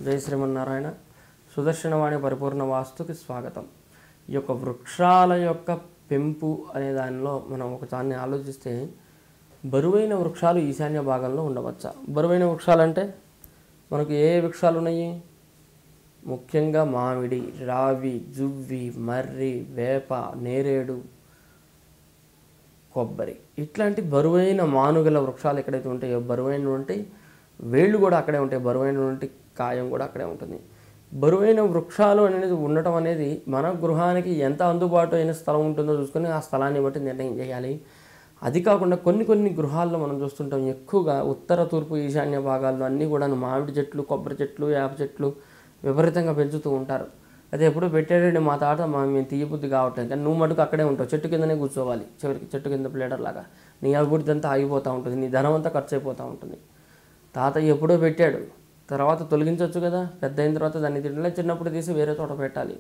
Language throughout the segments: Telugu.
జై శ్రీమన్నారాయణ. సుదర్శనవాణి పరిపూర్ణ వాస్తుకి స్వాగతం. ఈ యొక్క వృక్షాల యొక్క పెంపు అనే దానిలో మనం ఒకసారి ఆలోచిస్తే, బరువైన వృక్షాలు ఈశాన్య భాగంలో ఉండవచ్చా? బరువైన వృక్షాలంటే మనకు ఏ వృక్షాలు ఉన్నాయి? ముఖ్యంగా మామిడి, రావి, జువ్వి, మర్రి, వేప, నేరేడు, కొబ్బరి, ఇట్లాంటి బరువైన మానుగల వృక్షాలు ఎక్కడైతే ఉంటాయో బరువైనటువంటి వేళ్ళు కూడా అక్కడే ఉంటాయి, బరువైనటువంటి కాయం కూడా అక్కడే ఉంటుంది. బరువైన వృక్షాలు అనేది ఉండటం అనేది మన గృహానికి ఎంత అందుబాటు అయిన స్థలం ఉంటుందో చూసుకొని ఆ స్థలాన్ని బట్టి నిర్ణయం చేయాలి. అది కాకుండా కొన్ని గృహాల్లో మనం చూస్తుంటాం, ఎక్కువగా ఉత్తర తూర్పు ఈశాన్య భాగాల్లో అన్నీ కూడా మామిడి చెట్లు, కొబ్బరి చెట్లు, వేప చెట్లు విపరీతంగా పెంచుతూ ఉంటారు. అది ఎప్పుడూ పెట్టాడండి మా తాత, మేము తీయబుద్ధి కావట్లేదు, కానీ నువ్వు మటుకు అక్కడే ఉంటావు, చెట్టు కిందనే కూర్చోవాలి, చివరికి చెట్టు కింద ప్లేడర్ లాగా నీ అభివృద్ధి అంతా ఆగిపోతూ ఉంటుంది, నీ ధనం అంతా ఖర్చు అయిపోతూ ఉంటుంది. తాత ఎప్పుడో పెట్టాడు, తర్వాత తొలగించవచ్చు కదా, పెద్ద అయిన తర్వాత దాన్ని తింటే చిన్నప్పుడు తీసి వేరే చోట పెట్టాలి.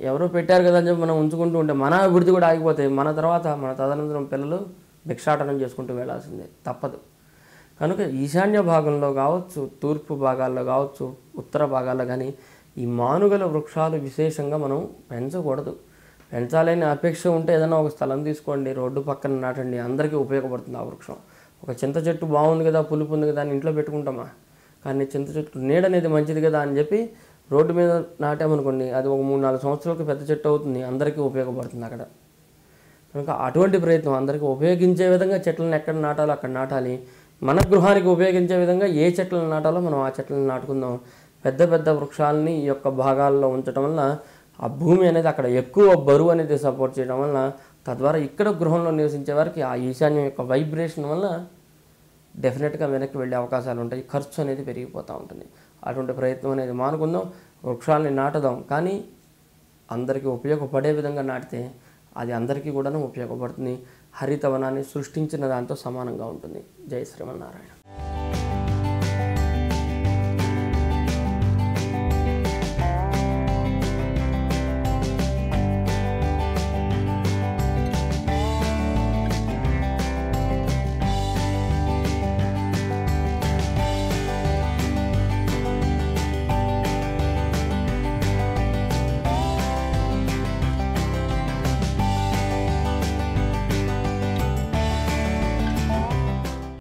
ఎవరో పెట్టారు కదా అని చెప్పి మనం ఉంచుకుంటూ ఉంటే మన అభివృద్ధి కూడా ఆగిపోతాయి. మన తర్వాత మన తదనంతరం పిల్లలు భిక్షాటనం చేసుకుంటూ వెళ్ళాల్సిందే, తప్పదు. కనుక ఈశాన్య భాగంలో కావచ్చు, తూర్పు భాగాల్లో కావచ్చు, ఉత్తర భాగాల్లో కానీ ఈ మానుగల వృక్షాలు విశేషంగా మనం పెంచకూడదు. పెంచాలని అపేక్ష ఉంటే ఏదైనా ఒక స్థలం తీసుకోండి, రోడ్డు పక్కన నాటండి, అందరికీ ఉపయోగపడుతుంది ఆ వృక్షం. ఒక చింత చెట్టు బాగుంది కదా, పులుపు ఉంది కదా అని ఇంట్లో పెట్టుకుంటామా? కానీ చింత చెట్టు నీడ అనేది మంచిది కదా అని చెప్పి రోడ్డు మీద నాటామనుకోండి, అది ఒక 3-4 సంవత్సరాలకు పెద్ద చెట్టు అవుతుంది, అందరికీ ఉపయోగపడుతుంది అక్కడ. కనుక అటువంటి ప్రయత్నం అందరికీ ఉపయోగించే విధంగా చెట్లను ఎక్కడ నాటాలో అక్కడ నాటాలి. మన గృహానికి ఉపయోగించే విధంగా ఏ చెట్లను నాటాలో మనం ఆ చెట్లను నాటుకుందాం. పెద్ద పెద్ద వృక్షాలని ఈ యొక్క భాగాల్లో ఉంచడం వల్ల ఆ భూమి అనేది అక్కడ ఎక్కువ బరువు అనేది సపోర్ట్ చేయడం వల్ల, తద్వారా ఇక్కడ గృహంలో నివసించే వారికి ఆ ఈశాన్యం యొక్క వైబ్రేషన్ వల్ల డెఫినెట్గా వెనక్కి వెళ్ళే అవకాశాలు ఉంటాయి, ఖర్చు అనేది పెరిగిపోతూ ఉంటుంది. అటువంటి ప్రయత్నం అనేది మానుకుందాం, వృక్షాలని నాటుదాం, కానీ అందరికీ ఉపయోగపడే విధంగా నాటితే అది అందరికీ కూడా ఉపయోగపడుతుంది. హరితవనాన్ని సృష్టించిన దాంతో సమానంగా ఉంటుంది. జై శ్రీమన్నారాయణ.